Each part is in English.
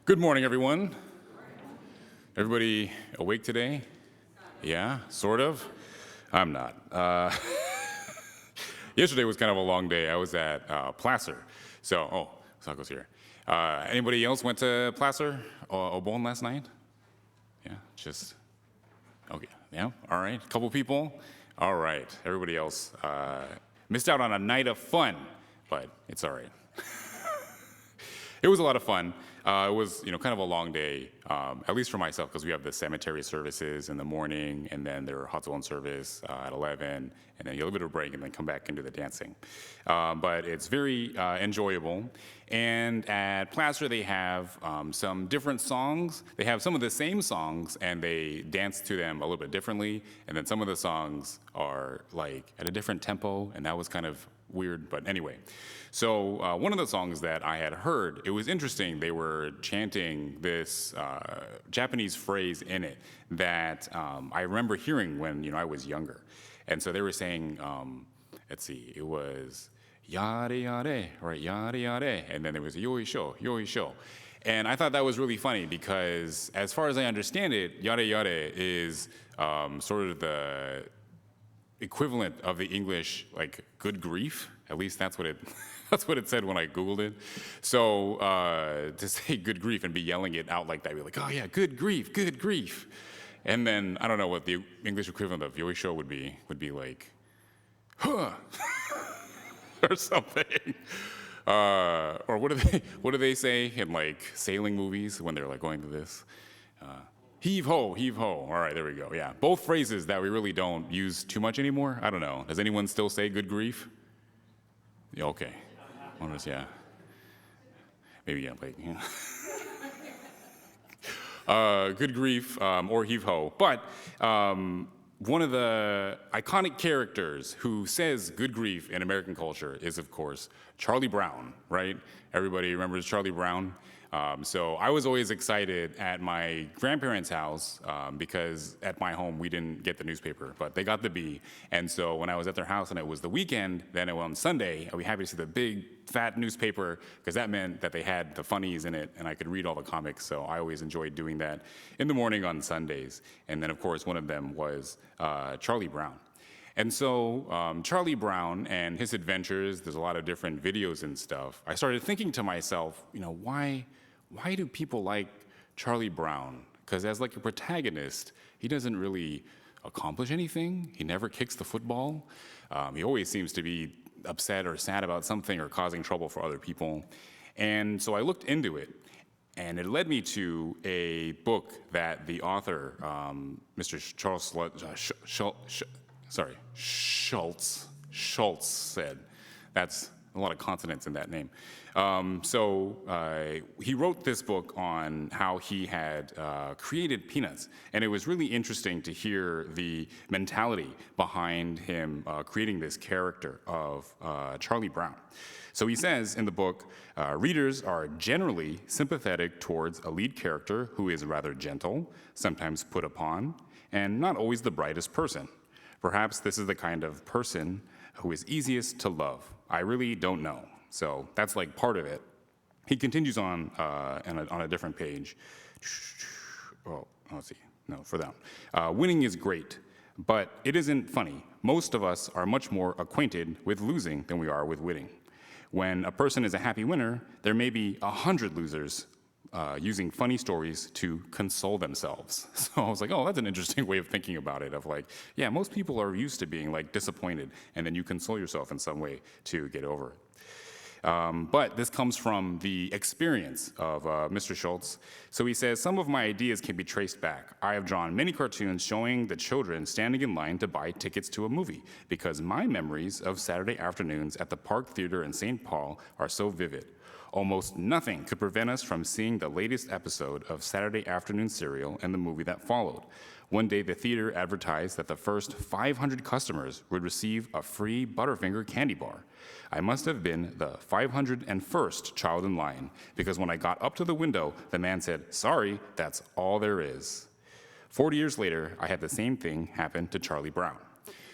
Good morning, everyone. Everybody awake today? Yeah, sort of. I'm not. Yesterday was kind of a long day. I was at Placer. Sako's here. Anybody else went to Placer or Obon last night? Yeah, just, okay, yeah, all right. A couple people? All right, everybody else missed out on a night of fun, but it's all right. It was a lot of fun. It was, kind of a long day, at least for myself, because we have the cemetery services in the morning, and then there are Hatsuon service at 11, and then you have a little bit of a break, and then come back and do the dancing. But it's very enjoyable. And at Placer, they have some different songs. They have some of the same songs, and they dance to them a little bit differently. And then some of the songs are like at a different tempo, and that was kind of weird, but anyway. So one of the songs that I had heard, it was interesting. They were chanting this Japanese phrase in it that I remember hearing when I was younger. And so they were saying, let's see, it was yare yare, right, yare yare, and then there was yoisho, yoisho. And I thought that was really funny because as far as I understand it, yare yare is sort of the equivalent of the English, like, good grief. At least that's what it said when I Googled it. So to say good grief and be yelling it out like that, be like, oh yeah, good grief, good grief. And then I don't know what the English equivalent of yoisho would be like, huh, or something. Or what do they say in like sailing movies when they're like going to this? Heave ho, heave ho. All right, there we go. Yeah, both phrases that we really don't use too much anymore. I don't know. Does anyone still say good grief? Yeah, okay. Yeah. Maybe, yeah, like, good grief or heave ho. But one of the iconic characters who says good grief in American culture is, of course, Charlie Brown, right? Everybody remembers Charlie Brown? So I was always excited at my grandparents' house because at my home we didn't get the newspaper, but they got the B. And so when I was at their house and it was the weekend, then on Sunday, I'd be happy to see the big fat newspaper because that meant that they had the funnies in it and I could read all the comics. So I always enjoyed doing that in the morning on Sundays. And then of course one of them was Charlie Brown. And so Charlie Brown and his adventures, there's a lot of different videos and stuff. I started thinking to myself, why do people like Charlie Brown? Because as like a protagonist, he doesn't really accomplish anything. He never kicks the football. He always seems to be upset or sad about something or causing trouble for other people. And so I looked into it. And it led me to a book that the author, Mr. Schultz said. That's a lot of consonants in that name. He wrote this book on how he had created Peanuts. And it was really interesting to hear the mentality behind him creating this character of Charlie Brown. So he says in the book, readers are generally sympathetic towards a lead character who is rather gentle, sometimes put upon, and not always the brightest person. Perhaps this is the kind of person who is easiest to love. I really don't know. So that's like part of it. He continues on a different page. Oh, let's see. No, for that. Winning is great, but it isn't funny. Most of us are much more acquainted with losing than we are with winning. When a person is a happy winner, there may be 100 losers using funny stories to console themselves. So I was like, oh, that's an interesting way of thinking about it, of like, yeah, most people are used to being like disappointed, and then you console yourself in some way to get over it. But this comes from the experience of Mr. Schultz. So he says, some of my ideas can be traced back. I have drawn many cartoons showing the children standing in line to buy tickets to a movie because my memories of Saturday afternoons at the Park Theater in St. Paul are so vivid. Almost nothing could prevent us from seeing the latest episode of Saturday afternoon serial and the movie that followed. One day, the theater advertised that the first 500 customers would receive a free Butterfinger candy bar. I must have been the 501st child in line, because when I got up to the window, the man said, "Sorry, that's all there is." 40 years later, I had the same thing happen to Charlie Brown.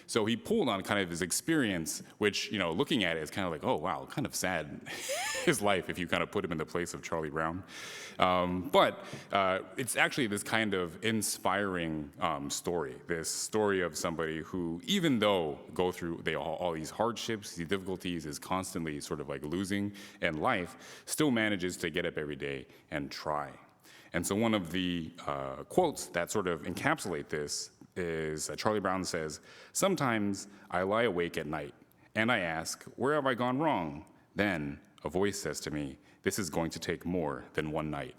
So he pulled on kind of his experience, which, looking at it is kind of like, oh, wow, kind of sad, his life, if you kind of put him in the place of Charlie Brown. But it's actually this kind of inspiring story, this story of somebody who, even though go through all these hardships, these difficulties, is constantly sort of like losing in life, still manages to get up every day and try. And so one of the quotes that sort of encapsulate this is Charlie Brown says, "Sometimes I lie awake at night and I ask, where have I gone wrong? Then a voice says to me, this is going to take more than one night."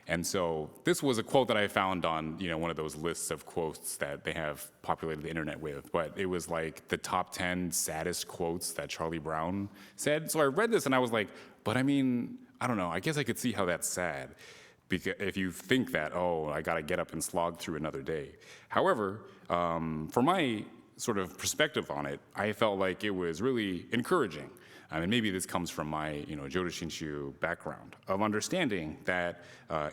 And so this was a quote that I found on one of those lists of quotes that they have populated the internet with, but it was like the top 10 saddest quotes that Charlie Brown said. So I read this and I was like, but I mean, I don't know, I guess I could see how that's sad. Because if you think that, oh, I got to get up and slog through another day. However, for my sort of perspective on it, I felt like it was really encouraging. I mean, maybe this comes from my, Jodo Shinshu background of understanding that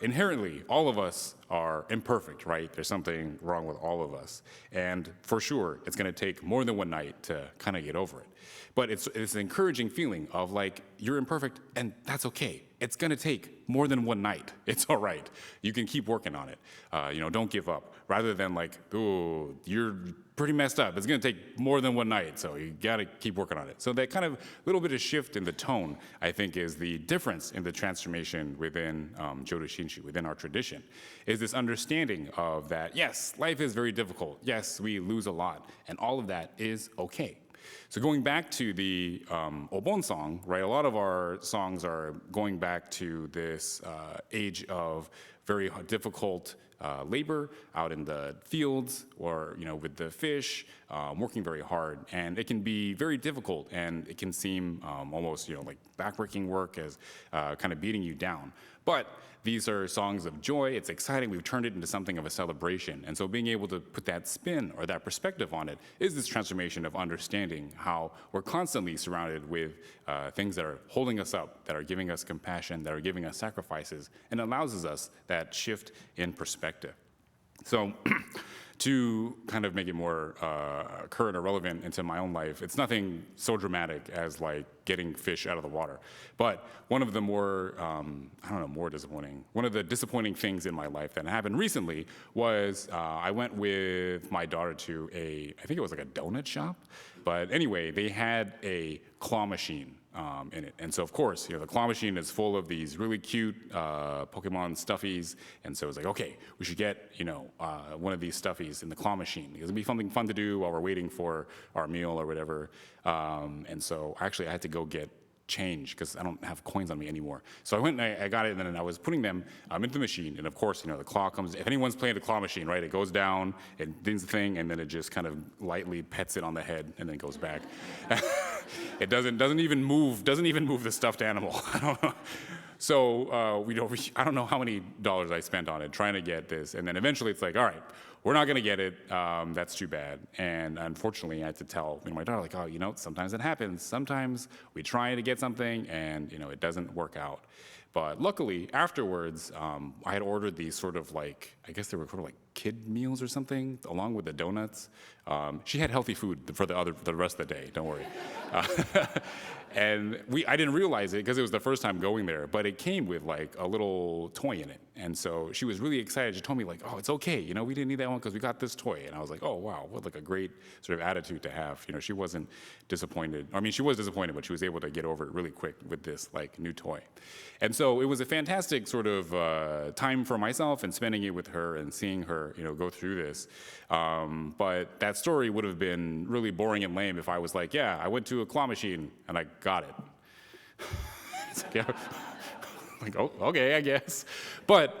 inherently all of us are imperfect, right? There's something wrong with all of us. And for sure, it's going to take more than one night to kind of get over it. But it's an encouraging feeling of like, you're imperfect and that's okay. It's going to take more than one night. It's all right. You can keep working on it. Don't give up. Rather than like, oh, you're pretty messed up. It's going to take more than one night, so you got to keep working on it. So that kind of little bit of shift in the tone, I think, is the difference in the transformation within Jodo Shinshu, within our tradition, is this understanding of that, yes, life is very difficult. Yes, we lose a lot, and all of that is okay. So going back to the Obon song, right? A lot of our songs are going back to this age of very difficult labor out in the fields or with the fish, working very hard, and it can be very difficult, and it can seem almost like backbreaking work as kind of beating you down. But these are songs of joy. It's exciting. We've turned it into something of a celebration. And so being able to put that spin or that perspective on it is this transformation of understanding how we're constantly surrounded with things that are holding us up, that are giving us compassion, that are giving us sacrifices, and allows us that shift in perspective. So to kind of make it more current or relevant into my own life, it's nothing so dramatic as like getting fish out of the water. But one of the more, one of the disappointing things in my life that happened recently was I went with my daughter to I think it was like a donut shop. But anyway, they had a claw machine in it. And so, of course, the claw machine is full of these really cute Pokemon stuffies. And so it's like, okay, we should get, one of these stuffies in the claw machine. It'll be something fun to do while we're waiting for our meal or whatever. And so actually I had to go get change because I don't have coins on me anymore. So I went and I got it, and then I was putting them into the machine. And of course, the claw comes. If anyone's playing the claw machine, right, it goes down, it dings the thing, and then it just kind of lightly pets it on the head, and then it goes back. It doesn't even move the stuffed animal. I don't know. So I don't know how many dollars I spent on it trying to get this, and then eventually it's like, all right, we're not going to get it. That's too bad. And unfortunately, I had to tell my daughter, like, oh, sometimes it happens. Sometimes we try to get something, and it doesn't work out. But luckily, afterwards, I had ordered these sort of like, I guess they were sort of like kid meals or something, along with the donuts. She had healthy food for the rest of the day. Don't worry. And I didn't realize it because it was the first time going there, but it came with like a little toy in it. And so she was really excited. She told me like, oh, it's okay. We didn't need that one because we got this toy. And I was like, oh, wow, what like a great sort of attitude to have. She wasn't disappointed. I mean, she was disappointed, but she was able to get over it really quick with this like new toy. And so it was a fantastic sort of time for myself and spending it with her and seeing her, go through this. But that story would have been really boring and lame if I was like, yeah, I went to a claw machine and I got it. It's like, yeah. Like, oh, okay, I guess. But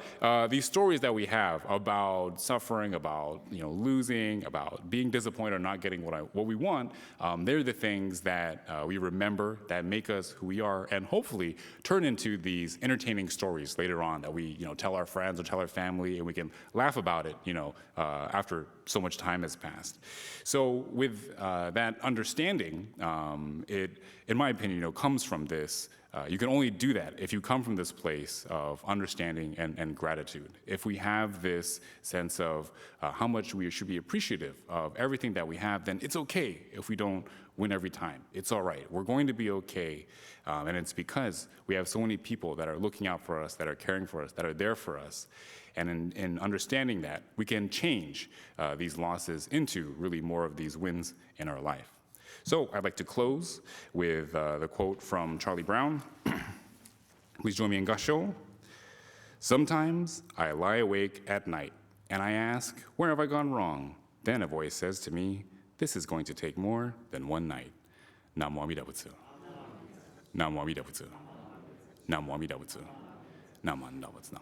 these stories that we have about suffering, about losing, about being disappointed or not getting what we want, they're the things that we remember, that make us who we are, and hopefully turn into these entertaining stories later on that we tell our friends or tell our family, and we can laugh about it after so much time has passed. So with that understanding, it, in my opinion, comes from this You can only do that if you come from this place of understanding and gratitude. If we have this sense of how much we should be appreciative of everything that we have, then it's okay if we don't win every time. It's all right. We're going to be okay. And it's because we have so many people that are looking out for us, that are caring for us, that are there for us. And in understanding that, we can change these losses into really more of these wins in our life. So I'd like to close with the quote from Charlie Brown. Please join me in Gasho. Sometimes I lie awake at night and I ask, where have I gone wrong? Then a voice says to me, this is going to take more than one night. Namo Amida Butsu. Namo Amida Butsu. Namo Amida Butsu. Namo Amida Butsu.